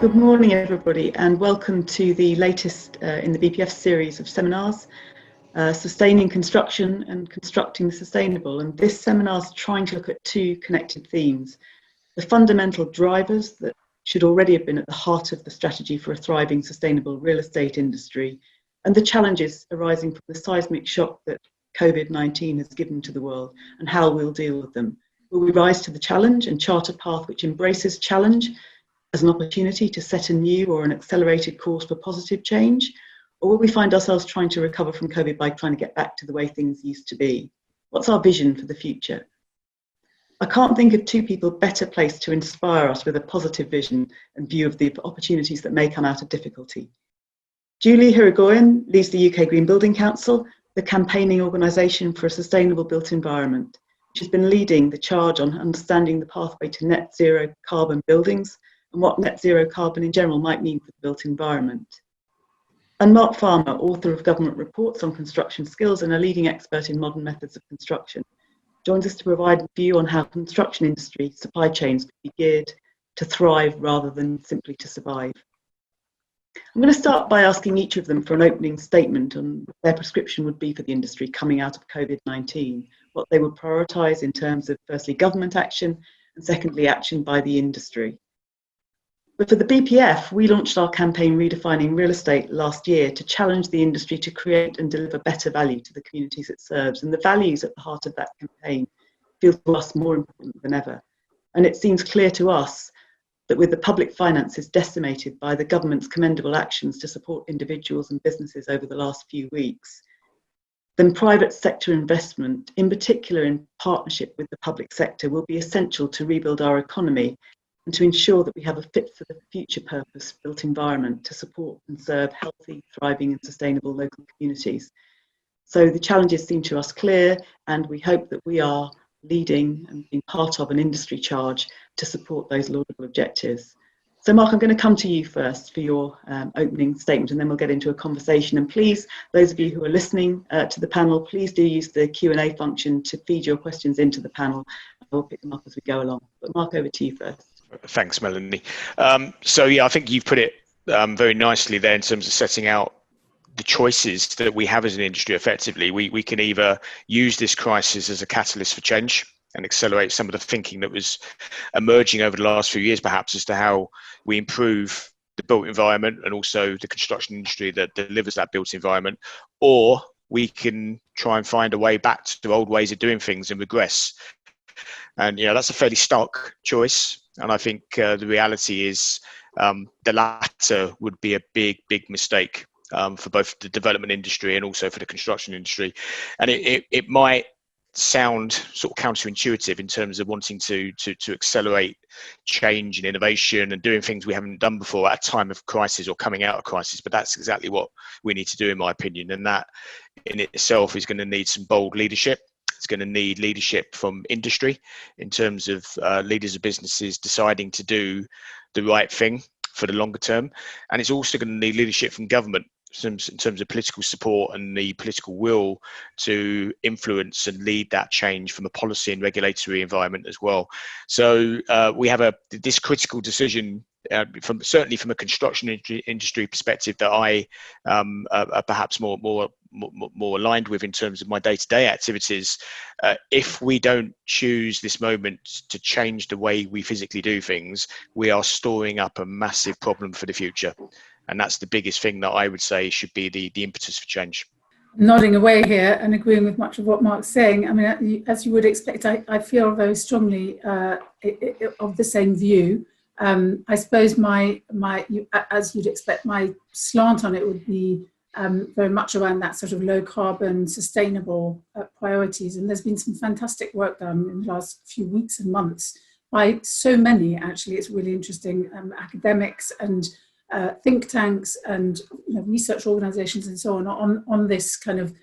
Good morning, everybody, and welcome to the latest in the BPF series of seminars, Sustaining Construction and Constructing the Sustainable. And this seminar is trying to look at two connected themes: the fundamental drivers that should already have been at the heart of the strategy for a thriving, sustainable real estate industry, and the challenges arising from the seismic shock that COVID-19 has given to the world, and how we'll deal with them. Will we rise to the challenge and chart a path which embraces challenge as an opportunity to set a new or an accelerated course for positive change? Or will we find ourselves trying to recover from COVID by trying to get back to the way things used to be? What's our vision for the future? I can't think of two people better placed to inspire us with a positive vision and view of the opportunities that may come out of difficulty. Julie Hirigoyen leads the UK Green Building Council, the campaigning organisation for a sustainable built environment, which has been leading the charge on understanding the pathway to net zero carbon buildings and what net zero carbon in general might mean for the built environment. And Mark Farmer, author of government reports on construction skills and a leading expert in modern methods of construction, joins us to provide a view on how construction industry supply chains could be geared to thrive rather than simply to survive. I'm going to start by asking each of them for an opening statement on what their prescription would be for the industry coming out of COVID-19, what they would prioritise in terms of, firstly, government action, and secondly, action by the industry. But for the BPF, we launched our campaign Redefining Real Estate last year to challenge the industry to create and deliver better value to the communities it serves. And the values at the heart of that campaign feel to us more important than ever. And it seems clear to us that with the public finances decimated by the government's commendable actions to support individuals and businesses over the last few weeks, then private sector investment, in particular in partnership with the public sector, will be essential to rebuild our economy and to ensure that we have a fit for the future purpose built environment to support and serve healthy, thriving and sustainable local communities. So the challenges seem to us clear, and we hope that we are leading and being part of an industry charge to support those laudable objectives. So Mark, I'm going to come to you first for your opening statement, and then we'll get into a conversation. And please, those of you who are listening to the panel, please do use the Q&A function to feed your questions into the panel. We'll pick them up as we go along. But Mark, over to you first. Thanks, Melanie. So yeah, I think you've put it very nicely there in terms of setting out the choices that we have as an industry effectively. We can either use this crisis as a catalyst for change and accelerate some of the thinking that was emerging over the last few years, perhaps, as to how we improve the built environment and also the construction industry that delivers that built environment, or we can try and find a way back to old ways of doing things and regress. And that's a fairly stark choice. And I think the reality is the latter would be a big mistake for both the development industry and also for the construction industry. And it might sound sort of counterintuitive in terms of wanting to accelerate change and innovation and doing things we haven't done before at a time of crisis or coming out of crisis, but that's exactly what we need to do, in my opinion. And that in itself is going to need some bold leadership. It's going to need leadership from industry in terms of leaders of businesses deciding to do the right thing for the longer term. And it's also going to need leadership from government in terms of political support and the political will to influence and lead that change from a policy and regulatory environment as well. So we have this critical decision certainly from a construction industry perspective that I are perhaps more aligned with in terms of my day-to-day activities. If we don't choose this moment to change the way we physically do things, we are storing up a massive problem for the future. And that's the biggest thing that I would say should be the impetus for change. Nodding away here and agreeing with much of what Mark's saying. I mean, as you would expect, I feel very strongly of the same view. I suppose as you'd expect, my slant on it would be very much around that sort of low carbon, sustainable priorities. And there's been some fantastic work done in the last few weeks and months by so many, actually. It's really interesting, academics and think tanks and research organizations and so on this kind of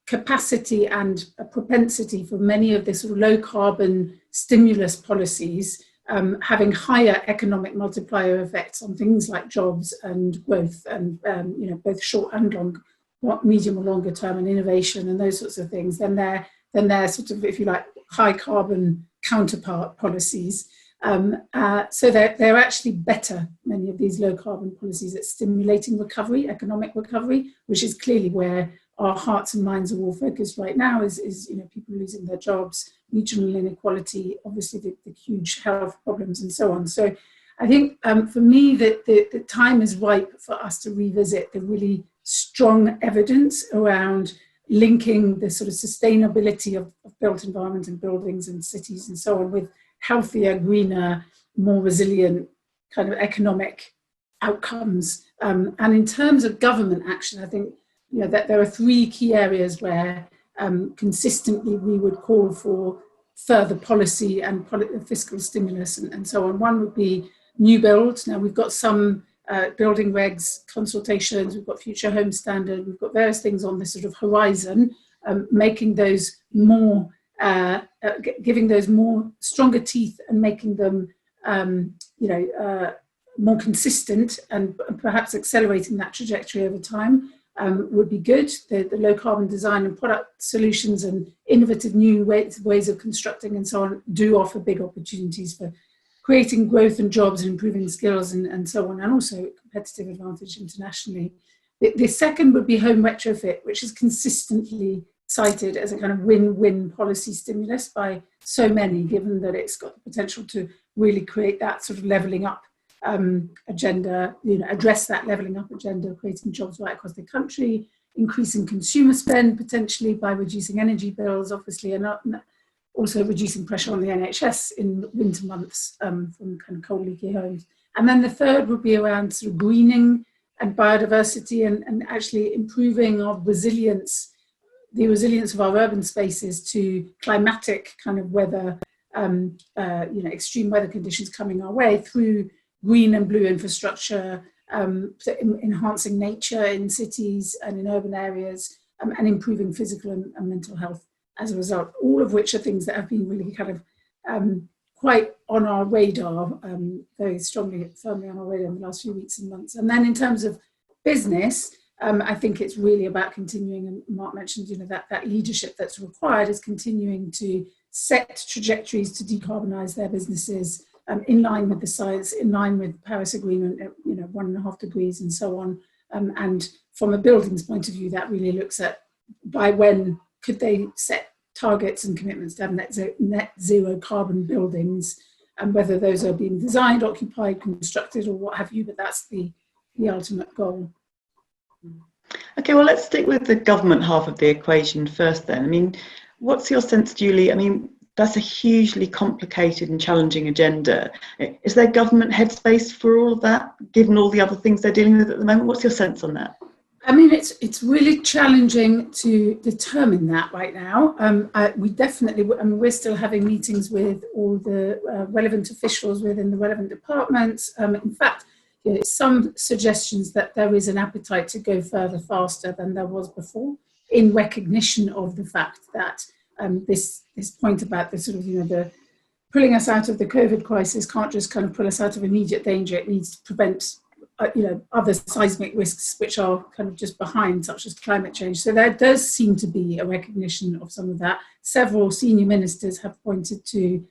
capacity and a propensity for many of the sort of low carbon stimulus policies having higher economic multiplier effects on things like jobs and growth and both short and long, medium or longer term, and innovation and those sorts of things, then they're sort of, if you like, high carbon counterpart policies. So they're actually better, many of these low carbon policies, at stimulating recovery, economic recovery, which is clearly where our hearts and minds are all focused right now, is people losing their jobs, regional inequality, obviously the huge health problems and so on. So I think for me that the time is ripe for us to revisit the really strong evidence around linking the sort of sustainability of built environment and buildings and cities and so on with healthier, greener, more resilient kind of economic outcomes. And in terms of government action, I think that there are three key areas where consistently we would call for further policy and fiscal stimulus and so on. One would be new builds. Now we've got some building regs consultations, we've got future home standard, we've got various things on this sort of horizon, making those more, giving those more stronger teeth and making them, more consistent and perhaps accelerating that trajectory over time would be good. The low carbon design and product solutions and innovative new ways of constructing and so on do offer big opportunities for creating growth and jobs and improving skills and so on, and also competitive advantage internationally. The second would be home retrofit, which is consistently cited as a kind of win-win policy stimulus by so many, given that it's got the potential to really create that sort of levelling up agenda, address that levelling up agenda, creating jobs right across the country, increasing consumer spend potentially by reducing energy bills, obviously, and also reducing pressure on the NHS in winter months from kind of cold, leaky homes. And then the third would be around sort of greening and biodiversity and actually improving our resilience, the resilience of our urban spaces to climatic kind of weather, extreme weather conditions coming our way through green and blue infrastructure, enhancing nature in cities and in urban areas, and improving physical and mental health as a result, all of which are things that have been really kind of quite on our radar, very firmly on our radar in the last few weeks and months. And then in terms of business, I think it's really about continuing, and Mark mentioned, that leadership that's required is continuing to set trajectories to decarbonise their businesses in line with the science, in line with the Paris Agreement, 1.5 degrees and so on. And from a buildings point of view, that really looks at by when could they set targets and commitments to have net zero carbon buildings, and whether those are being designed, occupied, constructed, or what have you, but that's the ultimate goal. Okay, well, let's stick with the government half of the equation first then. I mean, what's your sense, Julie? I mean, that's a hugely complicated and challenging agenda. Is there government headspace for all of that, given all the other things they're dealing with at the moment? What's your sense on that? I mean, it's really challenging to determine that right now. We definitely, we're still having meetings with all the relevant officials within the relevant departments. In fact, some suggestions that there is an appetite to go further faster than there was before, in recognition of the fact that this point about the sort of, the pulling us out of the COVID crisis can't just kind of pull us out of immediate danger. It needs to prevent other seismic risks which are kind of just behind, such as climate change. So there does seem to be a recognition of some of that. Several senior ministers have pointed to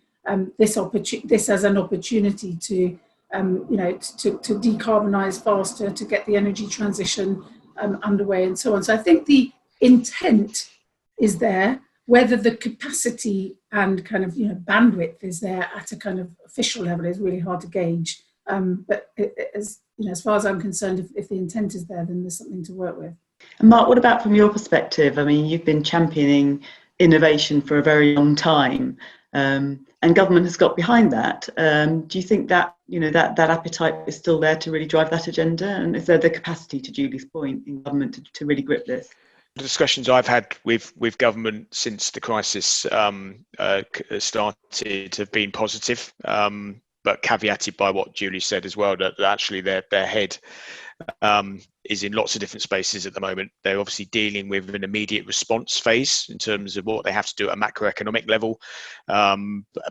this as an opportunity to decarbonise faster, to get the energy transition underway and so on. So I think the intent is there. Whether the capacity and kind of bandwidth is there at a kind of official level is really hard to gauge. But as far as I'm concerned, if the intent is there, then there's something to work with. And Mark, what about from your perspective? I mean, you've been championing innovation for a very long time, and government has got behind that. Do you think that that appetite is still there to really drive that agenda? And is there the capacity, to Julie's point, in government to really grip this? The discussions I've had with government since the crisis started have been positive, but caveated by what Julie said as well, that actually their head is in lots of different spaces at the moment. They're obviously dealing with an immediate response phase in terms of what they have to do at a macroeconomic level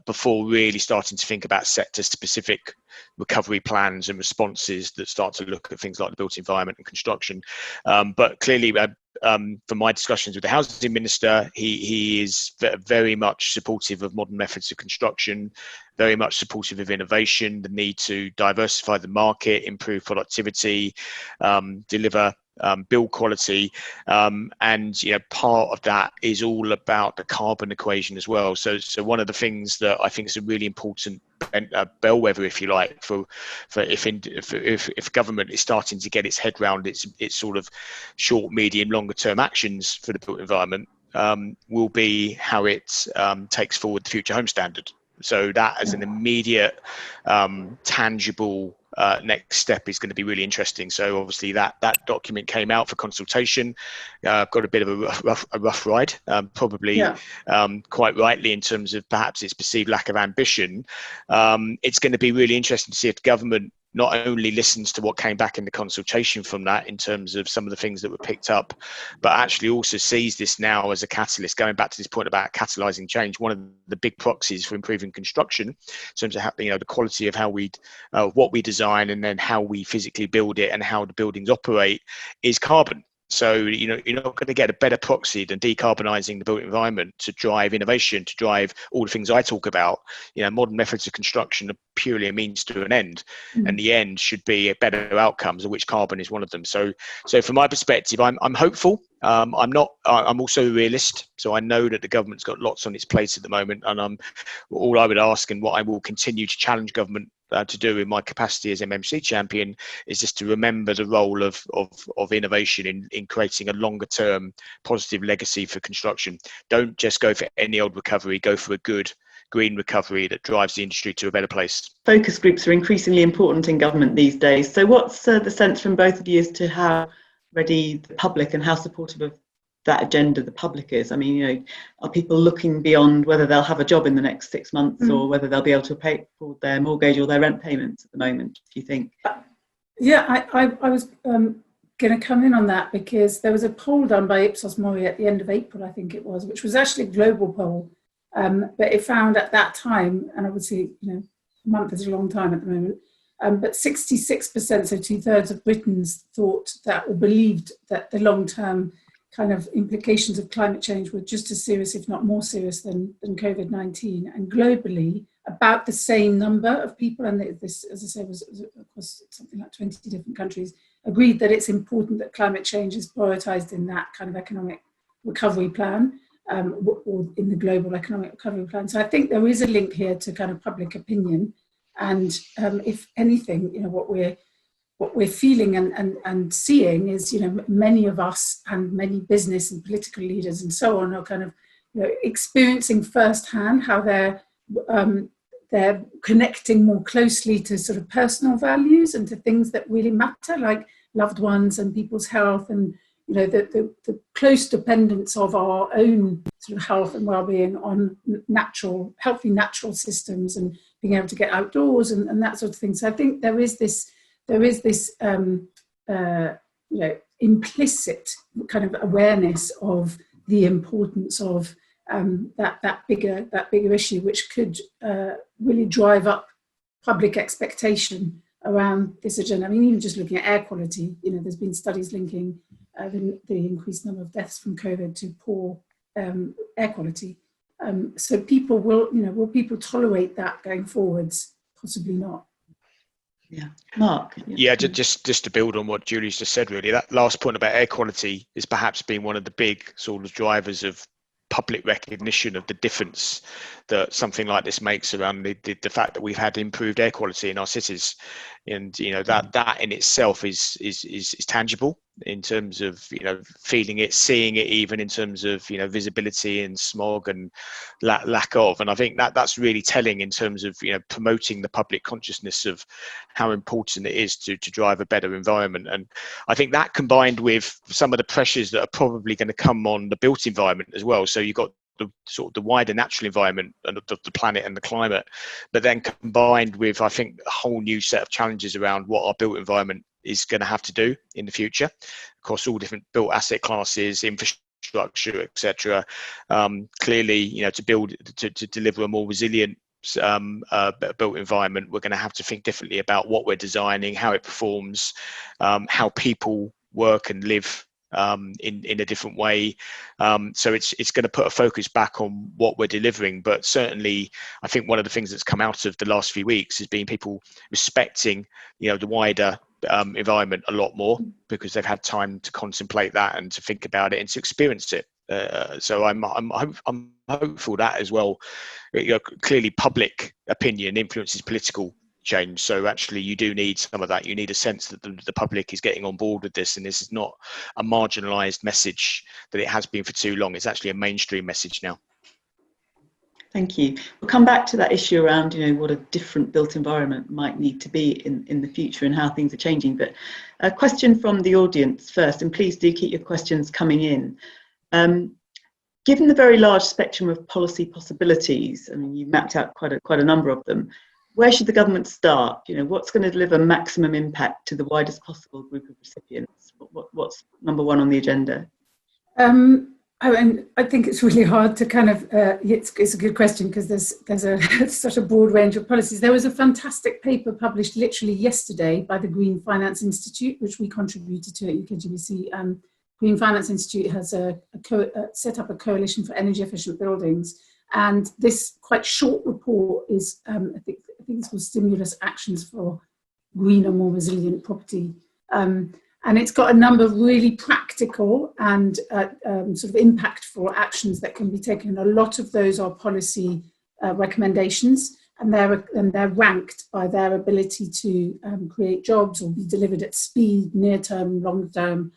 before really starting to think about sector-specific recovery plans and responses that start to look at things like the built environment and construction. But clearly, from my discussions with the housing minister, he is very much supportive of modern methods of construction, very much supportive of innovation, the need to diversify the market, improve productivity, deliver build quality, and part of that is all about the carbon equation as well. So one of the things that I think is a really important bellwether, if you like, for if government is starting to get its head round its sort of short, medium, longer term actions for the built environment, will be how it takes forward the Future Home Standard. So that as an immediate, tangible next step is going to be really interesting. So obviously that document came out for consultation, got a bit of a rough ride, probably quite rightly in terms of perhaps its perceived lack of ambition. It's going to be really interesting to see if the government not only listens to what came back in the consultation from that in terms of some of the things that were picked up, but actually also sees this now as a catalyst. Going back to this point about catalyzing change, one of the big proxies for improving construction in terms of how, the quality of how what we design and then how we physically build it and how the buildings operate is carbon. So, you're not going to get a better proxy than decarbonising the built environment to drive innovation, to drive all the things I talk about. Modern methods of construction are purely a means to an end, and the end should be better outcomes, of which carbon is one of them. So from my perspective, I'm hopeful. I'm also a realist. So I know that the government's got lots on its plate at the moment, and all I would ask, and what I will continue to challenge government to do in my capacity as MMC champion, is just to remember the role of innovation in creating a longer term positive legacy for construction. Don't just go for any old recovery, go for a good green recovery that drives the industry to a better place. Focus groups are increasingly important in government these days. So what's the sense from both of you as to how ready the public and how supportive of that agenda the public is? I mean, are people looking beyond whether they'll have a job in the next 6 months or whether they'll be able to pay for their mortgage or their rent payments at the moment, do you think? Yeah, I was going to come in on that because there was a poll done by Ipsos Mori at the end of April, I think it was, which was actually a global poll. But it found at that time, and obviously, a month is a long time at the moment, but 66%, so 2/3 of Britons thought that or believed that the long-term kind of implications of climate change were just as serious, if not more serious than COVID-19. And globally, about the same number of people, and this, as I say, was across something like 20 different countries, agreed that it's important that climate change is prioritised in that kind of economic recovery plan, or in the global economic recovery plan. So I think there is a link here to kind of public opinion. And if anything, what we're feeling and seeing is, many of us and many business and political leaders and so on are kind of, experiencing firsthand how they're connecting more closely to sort of personal values and to things that really matter, like loved ones and people's health, and the close dependence of our own sort of health and well-being on healthy natural systems and being able to get outdoors and that sort of thing. So I think there is this implicit kind of awareness of the importance of that bigger issue, which could really drive up public expectation around this agenda. I mean, even just looking at air quality, there's been studies linking the increased number of deaths from COVID to poor air quality. So people will people tolerate that going forwards? Possibly not. Yeah, Mark. Yeah, just to build on what Julie's just said, really, that last point about air quality is perhaps been one of the big sort of drivers of public recognition of the difference that something like this makes around the fact that we've had improved air quality in our cities, and that in itself is tangible in terms of feeling it, seeing it, even in terms of visibility and smog and lack of. And I think that's really telling in terms of promoting the public consciousness of how important it is to drive a better environment. And I think that, combined with some of the pressures that are probably going to come on the built environment as well. So you've got the sort of the wider natural environment and the planet and the climate, but then combined with, I think, a whole new set of challenges around what our built environment is going to have to do in the future across all different built asset classes, infrastructure, etc. Clearly, to deliver a more resilient built environment, we're going to have to think differently about what we're designing, how it performs, how people work and live in a different way. So it's going to put a focus back on what we're delivering. But certainly, I think one of the things that's come out of the last few weeks has been people respecting, the wider environment a lot more, because they've had time to contemplate that and to think about it and to experience it. So I'm hopeful that as well. Clearly, public opinion influences political change. So actually, you do need some of that. You need a sense that the public is getting on board with this, and this is not a marginalised message that it has been for too long. It's actually a mainstream message now. Thank you. We'll come back to that issue around, what a different built environment might need to be in the future and how things are changing. But a question from the audience first, and please do keep your questions coming in. Given the very large spectrum of policy possibilities, I mean, you've mapped out quite a number of them, where should the government start? What's going to deliver maximum impact to the widest possible group of recipients? What's number one on the agenda? I think it's really hard to kind of, it's a good question, because there's such a broad range of policies. There was a fantastic paper published literally yesterday by the Green Finance Institute, which we contributed to at UKGBC. Green Finance Institute has set up a coalition for energy efficient buildings. And this quite short report is, I think it's called Stimulus Actions for Greener, More Resilient Property. And it's got a number of really practical and sort of impactful actions that can be taken. A lot of those are policy recommendations, and they're ranked by their ability to create jobs or be delivered at speed, near-term, long-term,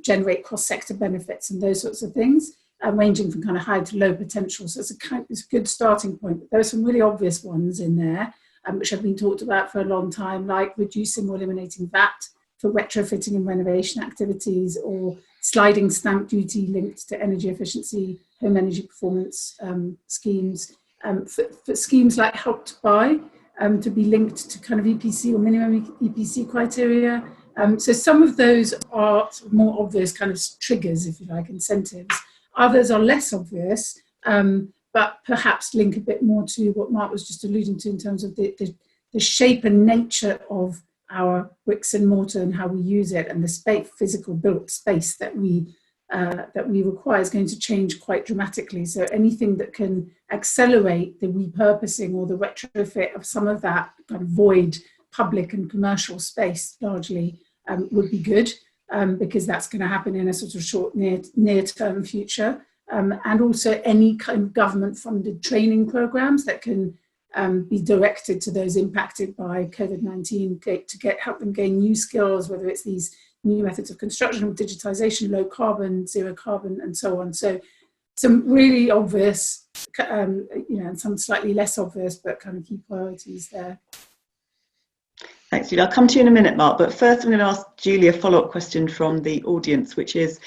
generate cross-sector benefits and those sorts of things, ranging from kind of high to low potential. So it's a good starting point. There are some really obvious ones in there, which have been talked about for a long time, like reducing or eliminating VAT for retrofitting and renovation activities, or sliding stamp duty linked to energy efficiency, home energy performance schemes, for schemes like Help to Buy to be linked to kind of EPC or minimum EPC criteria. So some of those are sort of more obvious kind of triggers, if you like, incentives. Others are less obvious, but perhaps link a bit more to what Mark was just alluding to in terms of the shape and nature of our bricks and mortar and how we use it, and the physical built space that we require is going to change quite dramatically. So anything that can accelerate the repurposing or the retrofit of some of that kind of void public and commercial space largely would be good, because that's going to happen in a sort of short near-term future. And also any kind of government-funded training programs that can be directed to those impacted by COVID-19 to help them gain new skills, whether it's these new methods of construction, digitization, low carbon, zero carbon, and so on. So some really obvious, and some slightly less obvious, but kind of key priorities there. Thanks, Julie. I'll come to you in a minute, Mark, but first I'm going to ask Julie a follow-up question from the audience, which is,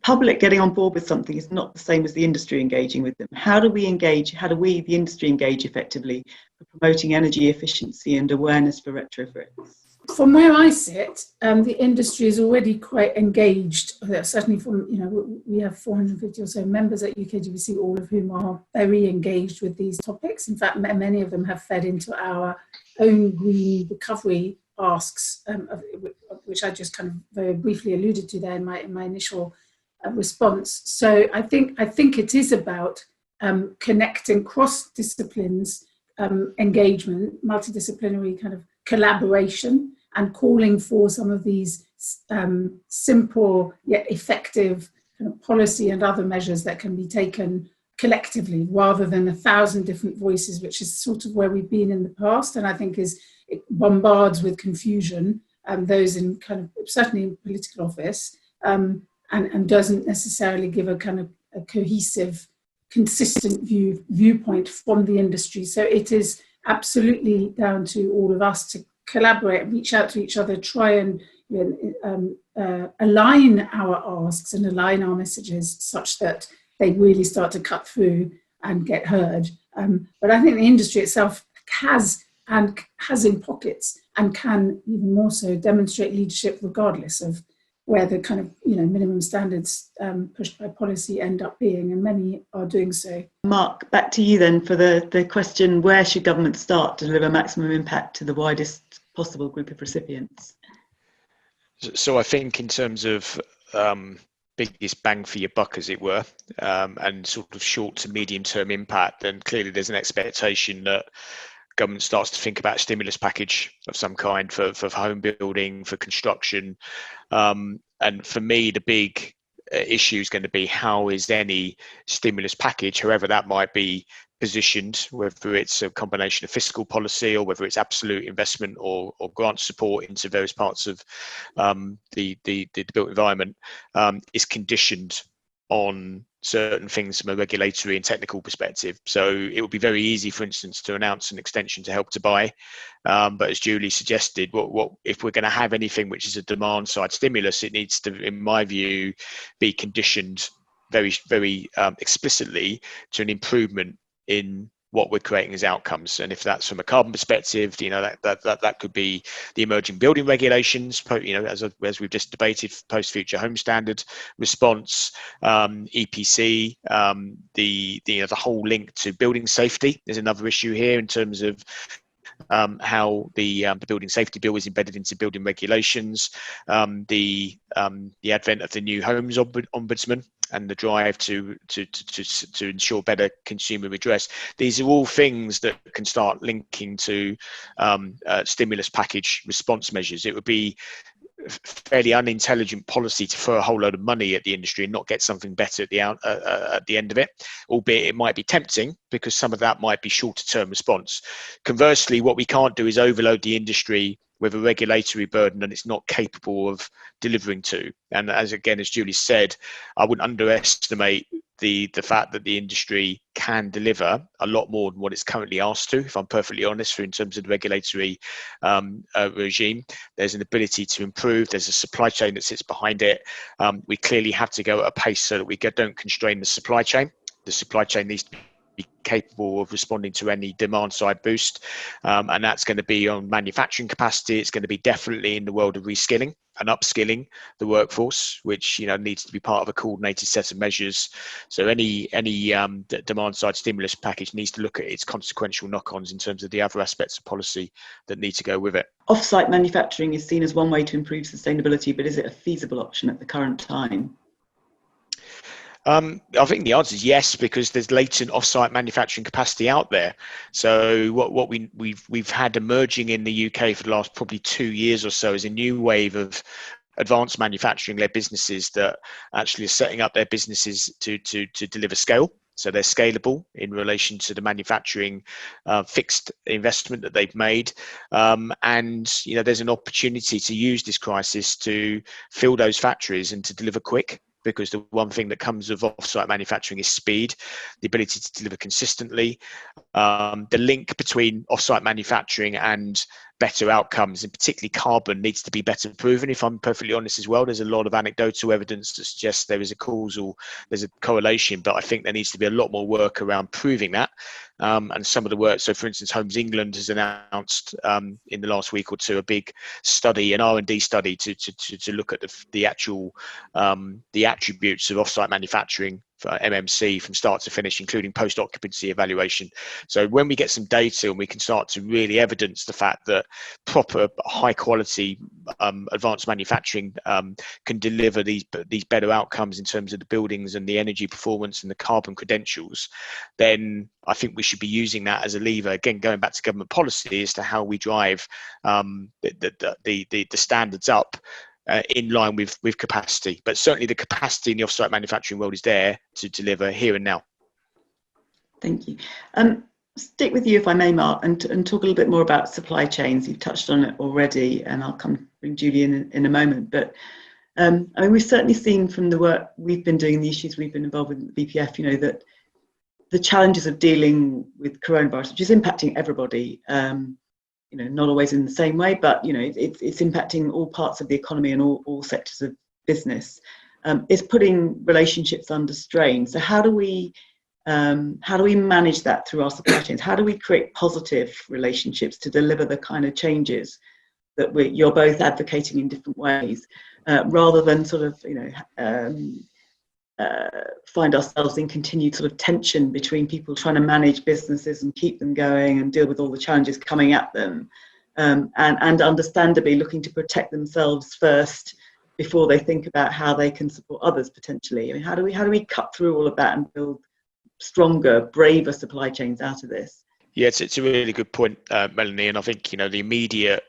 public getting on board with something is not the same as the industry engaging with them. How do we, the industry, engage effectively for promoting energy efficiency and awareness for retrofits? From where I sit, the industry is already quite engaged. Certainly we have 450 or so members at UKGBC, all of whom are very engaged with these topics. In fact, many of them have fed into our own green recovery asks, which I just kind of very briefly alluded to there in my initial response. So I think it is about connecting cross disciplines, engagement, multidisciplinary kind of collaboration, and calling for some of these simple yet effective kind of policy and other measures that can be taken collectively, rather than 1,000 different voices, which is sort of where we've been in the past, and I think it bombards with confusion those in kind of certainly in political office, and doesn't necessarily give a kind of a cohesive, consistent viewpoint from the industry. So it is absolutely down to all of us to collaborate, reach out to each other, try and align our asks and align our messages such that they really start to cut through and get heard. But I think the industry itself has in pockets, and can even more so demonstrate leadership regardless of where the kind of minimum standards pushed by policy end up being, and many are doing so. Mark, back to you then for the question, where should government start to deliver maximum impact to the widest possible group of recipients? So I think in terms of biggest bang for your buck, as it were, and sort of short to medium term impact, then clearly there's an expectation that government starts to think about a stimulus package of some kind for home building, for construction. And for me, the big issue is going to be how is any stimulus package, however that might be positioned, whether it's a combination of fiscal policy or whether it's absolute investment or grant support into various parts of the built environment, is conditioned on certain things from a regulatory and technical perspective. So it would be very easy, for instance, to announce an extension to Help to Buy, but as Julie suggested, what if we're going to have anything which is a demand side stimulus, it needs to, in my view, be conditioned very, very explicitly to an improvement in what we're creating as outcomes. And if that's from a carbon perspective, that could be the emerging building regulations, as we've just debated, post future home standard response, EPC, the whole link to building safety is another issue here in terms of how the building safety bill is embedded into building regulations, the advent of the new homes ombudsman, and the drive to ensure better consumer redress. These are all things that can start linking to stimulus package response measures. It would be fairly unintelligent policy to throw a whole load of money at the industry and not get something better at the end of it, albeit it might be tempting because some of that might be shorter term response. Conversely, what we can't do is overload the industry with a regulatory burden and it's not capable of delivering to. And as Julie said, I wouldn't underestimate the fact that the industry can deliver a lot more than what it's currently asked to, if I'm perfectly honest, in terms of the regulatory regime. There's an ability to improve. There's a supply chain that sits behind it. We clearly have to go at a pace so that we don't constrain the supply chain. The supply chain needs to be capable of responding to any demand side boost, and that's going to be on manufacturing capacity. It's going to be definitely in the world of reskilling and upskilling the workforce, which needs to be part of a coordinated set of measures. So any demand side stimulus package needs to look at its consequential knock-ons in terms of the other aspects of policy that need to go with it. Offsite manufacturing is seen as one way to improve sustainability, but is it a feasible option at the current time? I think the answer is yes, because there's latent off-site manufacturing capacity out there. So what we've had emerging in the UK for the last probably 2 years or so is a new wave of advanced manufacturing-led businesses that actually are setting up their businesses to deliver scale. So they're scalable in relation to the manufacturing fixed investment that they've made. And there's an opportunity to use this crisis to fill those factories and to deliver quick. Because the one thing that comes with off-site manufacturing is speed, the ability to deliver consistently. The link between off-site manufacturing and better outcomes, and particularly carbon, needs to be better proven, if I'm perfectly honest as well. There's a lot of anecdotal evidence that suggests there's a correlation, but I think there needs to be a lot more work around proving that. And some of the work, so for instance, Homes England has announced in the last week or two a big study, an R&D study to look at the actual the attributes of off-site manufacturing for MMC from start to finish, including post-occupancy evaluation. So when we get some data and we can start to really evidence the fact that proper high-quality advanced manufacturing can deliver these better outcomes in terms of the buildings and the energy performance and the carbon credentials, then I think we should be using that as a lever. Again, going back to government policy as to how we drive the standards up in line with capacity. But certainly the capacity in the off-site manufacturing world is there to deliver here and now. Thank you. Stick with you, if I may, Mark, and talk a little bit more about supply chains. You've touched on it already, and I'll come bring Julie in a moment. But I mean, we've certainly seen from the work we've been doing, the issues we've been involved with at the BPF, that the challenges of dealing with coronavirus, which is impacting everybody, not always in the same way, but it's impacting all parts of the economy and all sectors of business, is putting relationships under strain. So how do we manage that through our supply chains? How do we create positive relationships to deliver the kind of changes that you're both advocating in different ways, rather than sort of find ourselves in continued sort of tension between people trying to manage businesses and keep them going and deal with all the challenges coming at them, and understandably looking to protect themselves first, before they think about how they can support others potentially? I mean, how do we cut through all of that and build stronger, braver supply chains out of this? Yeah, it's a really good point, Melanie, and I think the immediate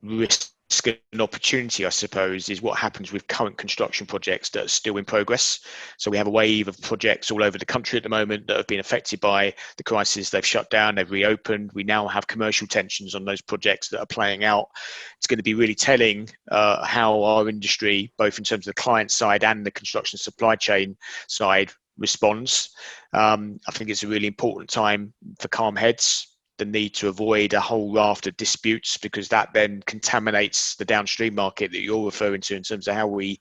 risk and opportunity, I suppose, is what happens with current construction projects that are still in progress. So we have a wave of projects all over the country at the moment that have been affected by the crisis. They've shut down, they've reopened. We now have commercial tensions on those projects that are playing out. It's going to be really telling how our industry, both in terms of the client side and the construction supply chain side, responds. I think it's a really important time for calm heads, the need to avoid a whole raft of disputes, because that then contaminates the downstream market that you're referring to in terms of how we,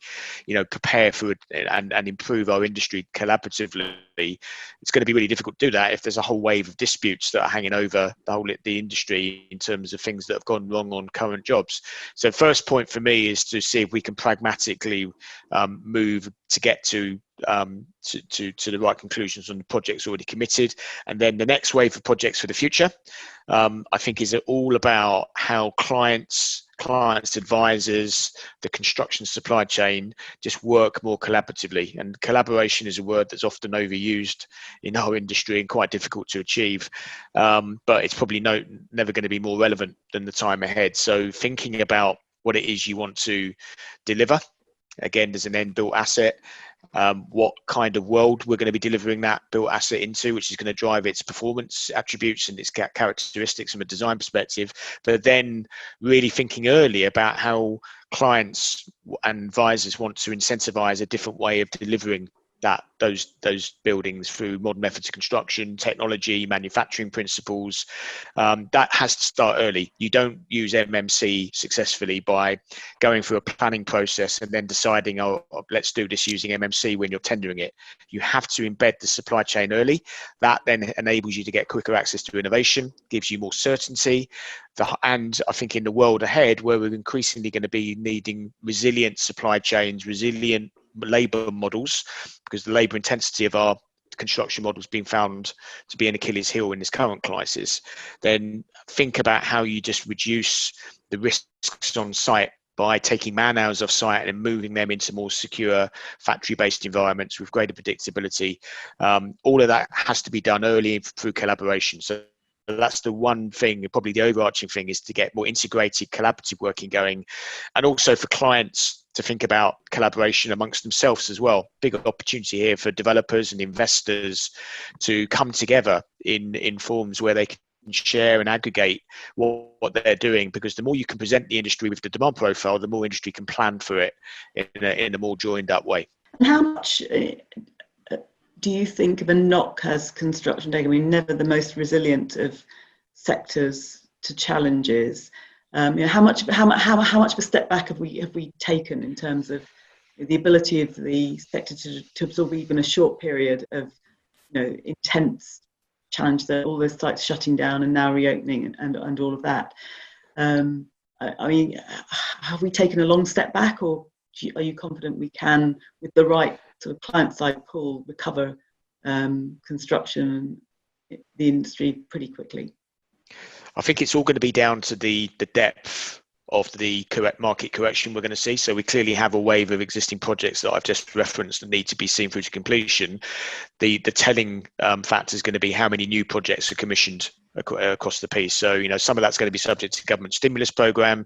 prepare for it and improve our industry collaboratively. It's going to be really difficult to do that if there's a whole wave of disputes that are hanging over the industry in terms of things that have gone wrong on current jobs. So first point for me is to see if we can pragmatically move to get to the right conclusions on the projects already committed. And then the next wave of projects for the future, I think, is all about how clients, advisors, the construction supply chain just work more collaboratively. And collaboration is a word that's often overused in our industry and quite difficult to achieve, but it's probably never going to be more relevant than the time ahead. So thinking about what it is you want to deliver, again, there's an end built asset, what kind of world we're going to be delivering that built asset into, which is going to drive its performance attributes and its characteristics from a design perspective, but then really thinking early about how clients and advisors want to incentivize a different way of delivering those buildings through modern methods of construction, technology, manufacturing principles. That has to start early. You don't use MMC successfully by going through a planning process and then deciding, let's do this using MMC when you're tendering it. You have to embed the supply chain early. That then enables you to get quicker access to innovation, gives you more certainty. And I think in the world ahead, where we're increasingly going to be needing resilient supply chains, resilient labour models, because the labour intensity of our construction model has been found to be an Achilles heel in this current crisis, then think about how you just reduce the risks on site by taking man hours off site and moving them into more secure factory-based environments with greater predictability. All of that has to be done early through collaboration. So that's the one thing, probably the overarching thing, is to get more integrated collaborative working going, and also for clients to think about collaboration amongst themselves as well. Big opportunity here for developers and investors to come together in forums where they can share and aggregate what they're doing, because the more you can present the industry with the demand profile, the more industry can plan for it in a more joined up way. And how much do you think of a knock has construction taken? I mean, never the most resilient of sectors to challenges. How much of a step back have we taken in terms of the ability of the sector to absorb even a short period of intense challenge, that all those sites shutting down and now reopening and all of that? I mean, have we taken a long step back, or are you confident we can, with the right sort of client side pull, recover construction, the industry pretty quickly? I think it's all going to be down to the depth of the correct market correction we're going to see. So we clearly have a wave of existing projects that I've just referenced that need to be seen through to completion. The telling factor is going to be how many new projects are commissioned across the piece. So some of that's going to be subject to government stimulus program,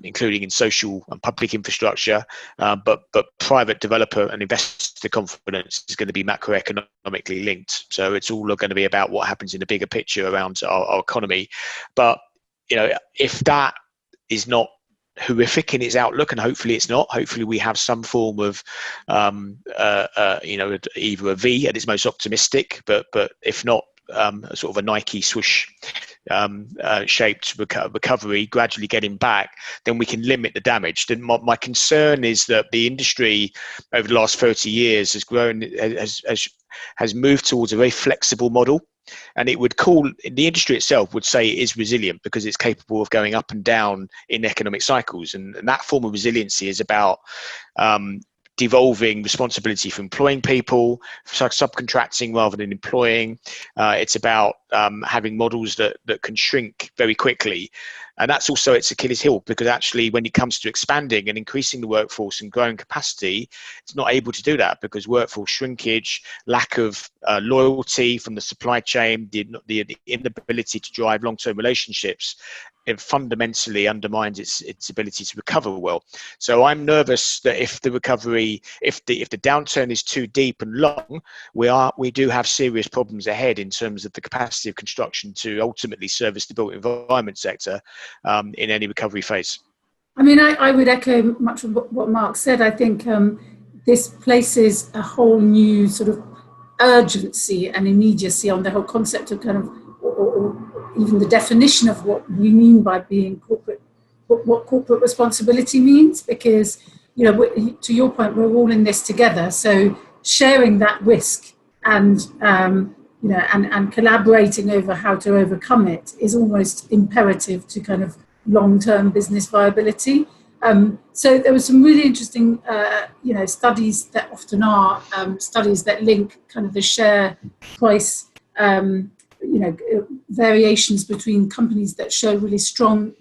including in social and public infrastructure, but private developer and investor confidence is going to be macroeconomically linked. So it's all going to be about what happens in the bigger picture around our economy. But if that is not horrific in its outlook, and hopefully it's not, hopefully we have some form of either a V at its most optimistic, but if not, sort of a Nike swoosh shaped recovery, gradually getting back, then we can limit the damage. Then my concern is that the industry over the last 30 years has grown, has moved towards a very flexible model, and the industry itself would say it is resilient because it's capable of going up and down in economic cycles, and that form of resiliency is about devolving responsibility for employing people, subcontracting rather than employing. It's about having models that can shrink very quickly. And that's also its Achilles heel, because actually when it comes to expanding and increasing the workforce and growing capacity, it's not able to do that because workforce shrinkage, lack of loyalty from the supply chain, the inability to drive long-term relationships, it fundamentally undermines its ability to recover well. So I'm nervous that if the recovery, if the downturn is too deep and long, we do have serious problems ahead in terms of the capacity of construction to ultimately service the built environment sector in any recovery phase. I mean, I would echo much of what Mark said. I think this places a whole new sort of urgency and immediacy on the whole concept of kind of, or even the definition of what we mean by being corporate, what corporate responsibility means, because, you know, to your point, we're all in this together. So sharing that risk and, you know, and collaborating over how to overcome it is almost imperative to kind of long-term business viability. So there were some really interesting, you know, studies that often are studies that link kind of the share price, you know, variations between companies that show really strong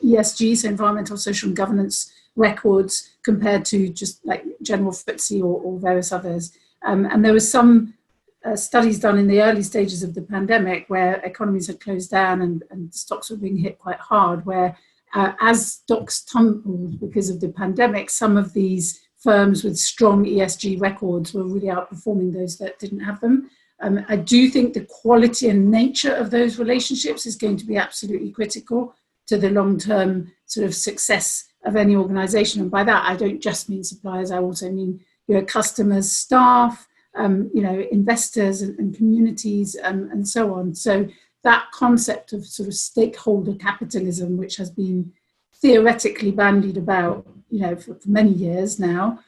ESG, so environmental, social and governance records, compared to just like general FTSE or various others. And there were some studies done in the early stages of the pandemic where economies had closed down and stocks were being hit quite hard, where as stocks tumbled because of the pandemic, some of these firms with strong ESG records were really outperforming those that didn't have them. I do think the quality and nature of those relationships is going to be absolutely critical to the long-term sort of success of any organization. And by that, I don't just mean suppliers, I also mean, you know, customers, staff, you know, investors and communities and so on. So that concept of sort of stakeholder capitalism, which has been theoretically bandied about, you know, for many years now,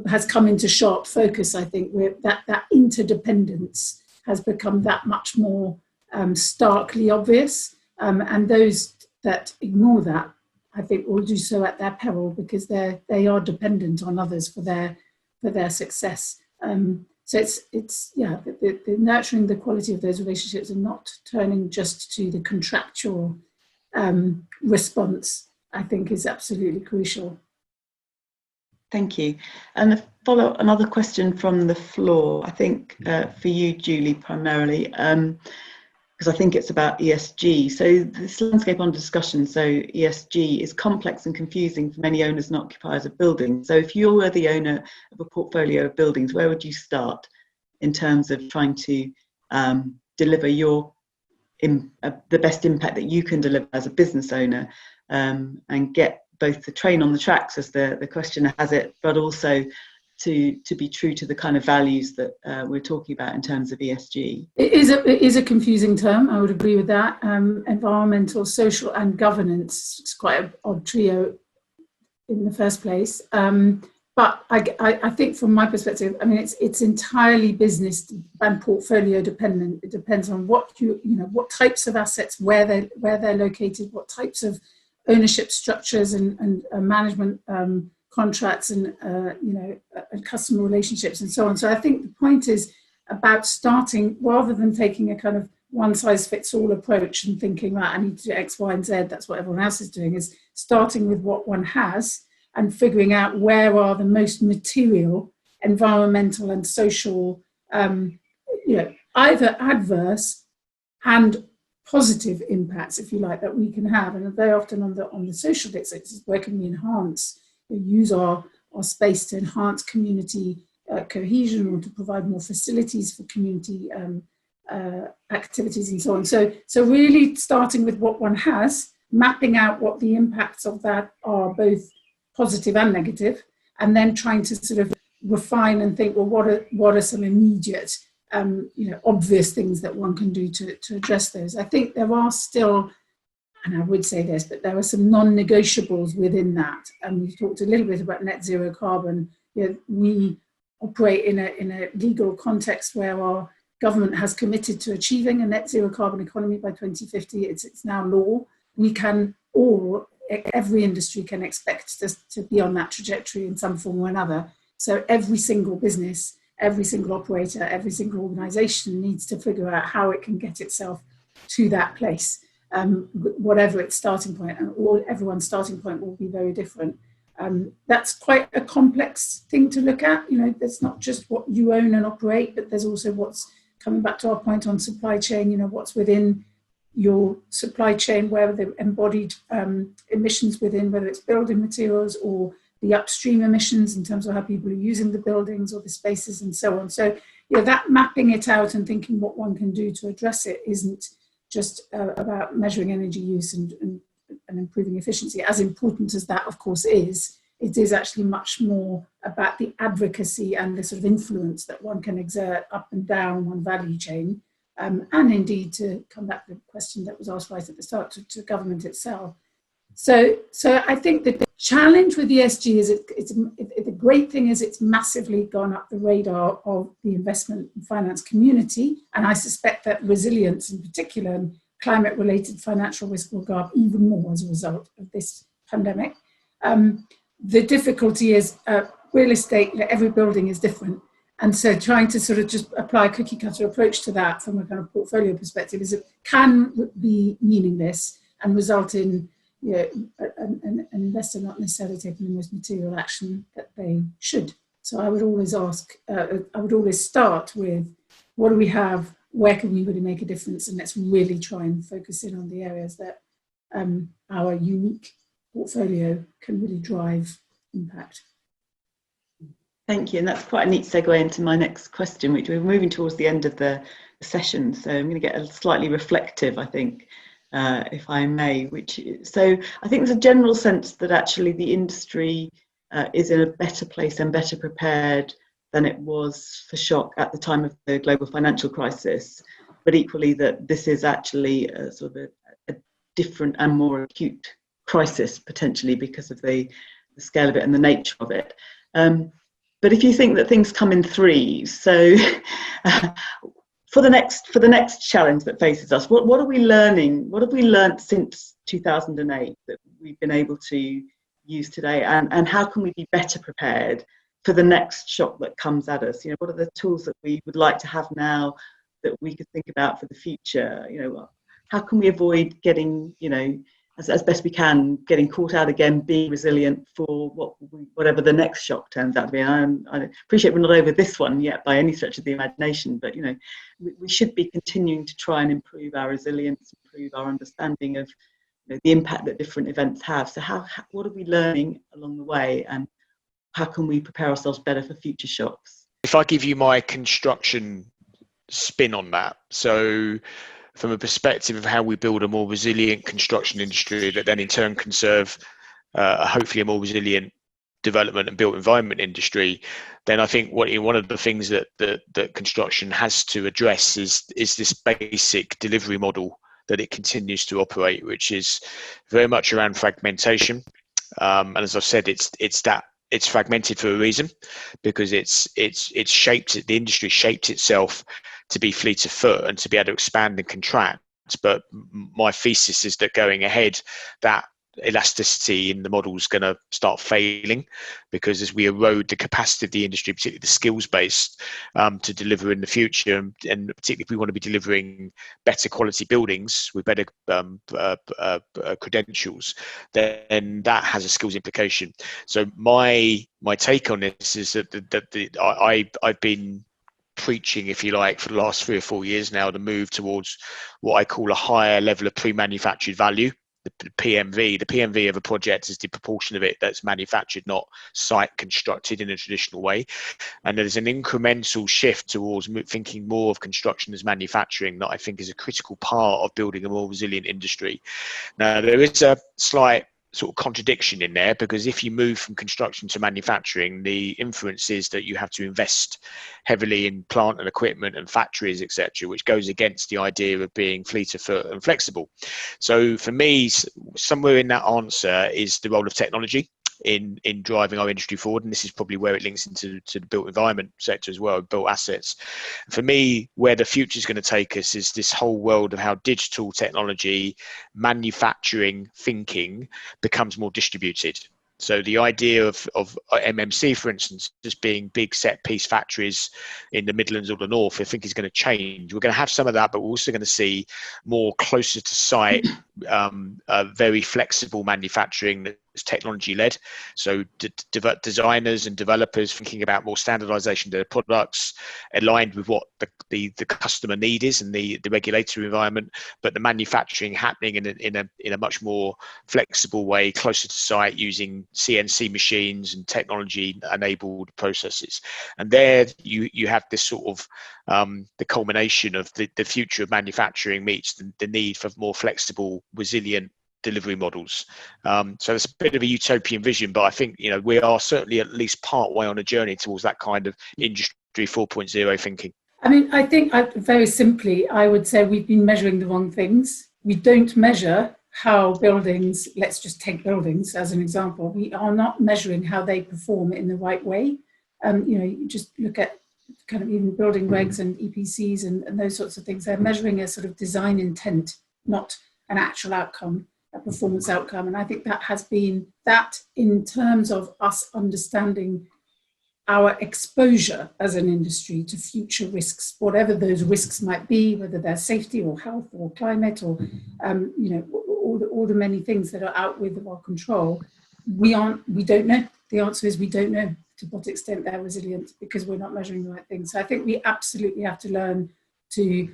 has come into sharp focus, I think, where that interdependence has become that much more starkly obvious. And those that ignore that, I think, will do so at their peril, because they are dependent on others for their success. So it's yeah, the nurturing the quality of those relationships and not turning just to the contractual response, I think, is absolutely crucial. Thank you. And another question from the floor, I think for you, Julie, primarily, because I think it's about ESG. So this landscape under discussion, so ESG is complex and confusing for many owners and occupiers of buildings. So if you were the owner of a portfolio of buildings, where would you start in terms of trying to deliver the best impact that you can deliver as a business owner, and get both the train on the tracks, as the questioner has it, but also to be true to the kind of values that we're talking about in terms of ESG? It is a confusing term, I would agree with that. Environmental, social and governance, it's quite an odd trio in the first place. But I think from my perspective, I mean, it's entirely business and portfolio dependent. It depends on what what types of assets, where they're located, what types of ownership structures and management contracts and and customer relationships and so on. So I think the point is about starting, rather than taking a kind of one size fits all approach and thinking, right, I need to do X, Y, and Z, that's what everyone else is doing, is starting with what one has and figuring out where are the most material environmental and social, either adverse and positive impacts, if you like, that we can have. And very often on the social bits, it's where can we enhance, use our space to enhance community cohesion, or to provide more facilities for community activities and so on. So really starting with what one has, mapping out what the impacts of that are, both positive and negative, and then trying to sort of refine and think, well, what are some immediate obvious things that one can do to address those. I think there are still, and I would say this, but there are some non-negotiables within that. And we talked a little bit about net zero carbon. We operate in a legal context where our government has committed to achieving a net zero carbon economy by 2050. It's now law. We can all, every industry can expect to be on that trajectory in some form or another. So every single business, every single operator, every single organisation needs to figure out how it can get itself to that place, whatever its starting point, and everyone's starting point will be very different. That's quite a complex thing to look at. There's not just what you own and operate, but there's also what's coming back to our point on supply chain, what's within your supply chain, where the embodied emissions within, whether it's building materials or the upstream emissions in terms of how people are using the buildings or the spaces and so on. So, that mapping it out and thinking what one can do to address it isn't just about measuring energy use and improving efficiency. As important as that, of course, is, it is actually much more about the advocacy and the sort of influence that one can exert up and down one value chain. And indeed, to come back to the question that was asked right at the start, to government itself. So I think the challenge with ESG is the great thing is it's massively gone up the radar of the investment and finance community. And I suspect that resilience in particular and climate-related financial risk will go up even more as a result of this pandemic. The difficulty is real estate, every building is different. And so trying to sort of just apply a cookie cutter approach to that from a kind of portfolio perspective is it can be meaningless and result in an investor not necessarily taking the most material action that they should. So I would always start with, what do we have? Where can we really make a difference? And let's really try and focus in on the areas that our unique portfolio can really drive impact. Thank you, and that's quite a neat segue into my next question, which we're moving towards the end of the session, so I'm going to get a slightly reflective, I think, if I may. So I think there's a general sense that actually the industry is in a better place and better prepared than it was for shock at the time of the global financial crisis, but equally that this is actually a sort of a different and more acute crisis potentially because of the scale of it and the nature of it. But if you think that things come in threes, so for the next challenge that faces us, what are we learning? What have we learned since 2008 that we've been able to use today, and how can we be better prepared for the next shock that comes at us? What are the tools that we would like to have now that we could think about for the future? How can we avoid getting, as best we can, getting caught out again, being resilient for whatever the next shock turns out to be. And I appreciate we're not over this one yet by any stretch of the imagination, but we should be continuing to try and improve our resilience, improve our understanding of the impact that different events have. So what are we learning along the way, and how can we prepare ourselves better for future shocks? If I give you my construction spin on that, so from a perspective of how we build a more resilient construction industry that then in turn can serve hopefully a more resilient development and built environment industry, then I think one of the things that construction has to address is this basic delivery model that it continues to operate, which is very much around fragmentation. And as I've said, it's fragmented for a reason, because it's shaped it. The industry shaped itself to be fleet of foot and to be able to expand and contract. But my thesis is that going ahead, that elasticity in the model is going to start failing, because as we erode the capacity of the industry, particularly the skills based, to deliver in the future, and particularly if we want to be delivering better quality buildings with better credentials, then that has a skills implication. So my take on this is that I've been preaching, if you like, for the last 3 or 4 years now, the move towards what I call a higher level of pre-manufactured value. The PMV of a project is the proportion of it that's manufactured, not site constructed in a traditional way. And there's an incremental shift towards thinking more of construction as manufacturing that I think is a critical part of building a more resilient industry. Now, there is a slight sort of contradiction in there, because if you move from construction to manufacturing, the inference is that you have to invest heavily in plant and equipment and factories, etc., which goes against the idea of being fleet of foot and flexible. So for me, somewhere in that answer is the role of technology in driving our industry forward, and this is probably where it links into the built environment sector as well, built assets. For me, where the future is going to take us is this whole world of how digital technology, manufacturing thinking becomes more distributed. So the idea of MMC, for instance, just being big set piece factories in the Midlands or the North, I think is going to change. We're going to have some of that, but we're also going to see more closer to site, very flexible manufacturing that's technology led. So designers and developers thinking about more standardization of their products, aligned with what the customer need is and the regulatory environment, but the manufacturing happening in a much more flexible way, closer to site, using CNC machines and technology enabled processes. And there you have this sort of the culmination of the future of manufacturing meets the need for more flexible, resilient delivery models. So it's a bit of a utopian vision, but I think, you know, we are certainly at least part way on a journey towards that kind of industry 4.0 thinking. I mean, I think very simply, I would say we've been measuring the wrong things. We don't measure how buildings, let's just take buildings as an example, we are not measuring how they perform in the right way. You know, you just look at kind of even building regs and EPCs and those sorts of things. They're measuring a sort of design intent, not an actual outcome, a performance outcome. And I think that has been that in terms of us understanding our exposure as an industry to future risks, whatever those risks might be, whether they're safety or health or climate or, you know, all the many things that are out with our control, we don't know. The answer is we don't know to what extent they're resilient because we're not measuring the right things. So I think we absolutely have to learn to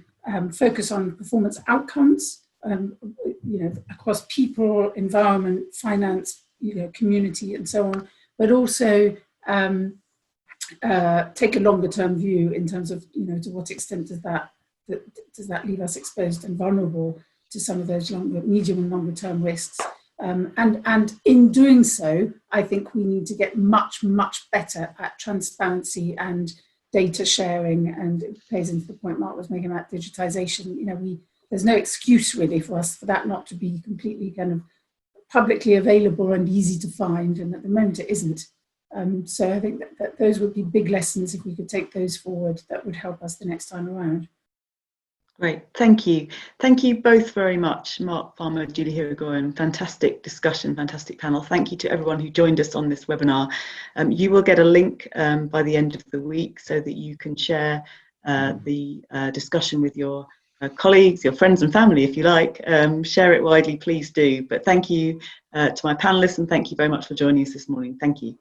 focus on performance outcomes, you know, across people, environment, finance, you know, community, and so on, but also take a longer term view in terms of, you know, to what extent does that leave us exposed and vulnerable to some of those medium and longer term risks. And in doing so, I think we need to get much, much better at transparency and data sharing, and it plays into the point Mark was making about digitization. You know, there's no excuse really for us for that not to be completely kind of publicly available and easy to find, and at the moment it isn't. So I think that those would be big lessons. If we could take those forward, that would help us the next time around. Great, thank you. Thank you both very much, Mark Farmer, Julie Hirigoyen. Fantastic discussion, fantastic panel. Thank you to everyone who joined us on this webinar. You will get a link by the end of the week so that you can share the discussion with your colleagues, your friends and family, if you like. Share it widely, please do. But thank you to my panelists, and thank you very much for joining us this morning. Thank you.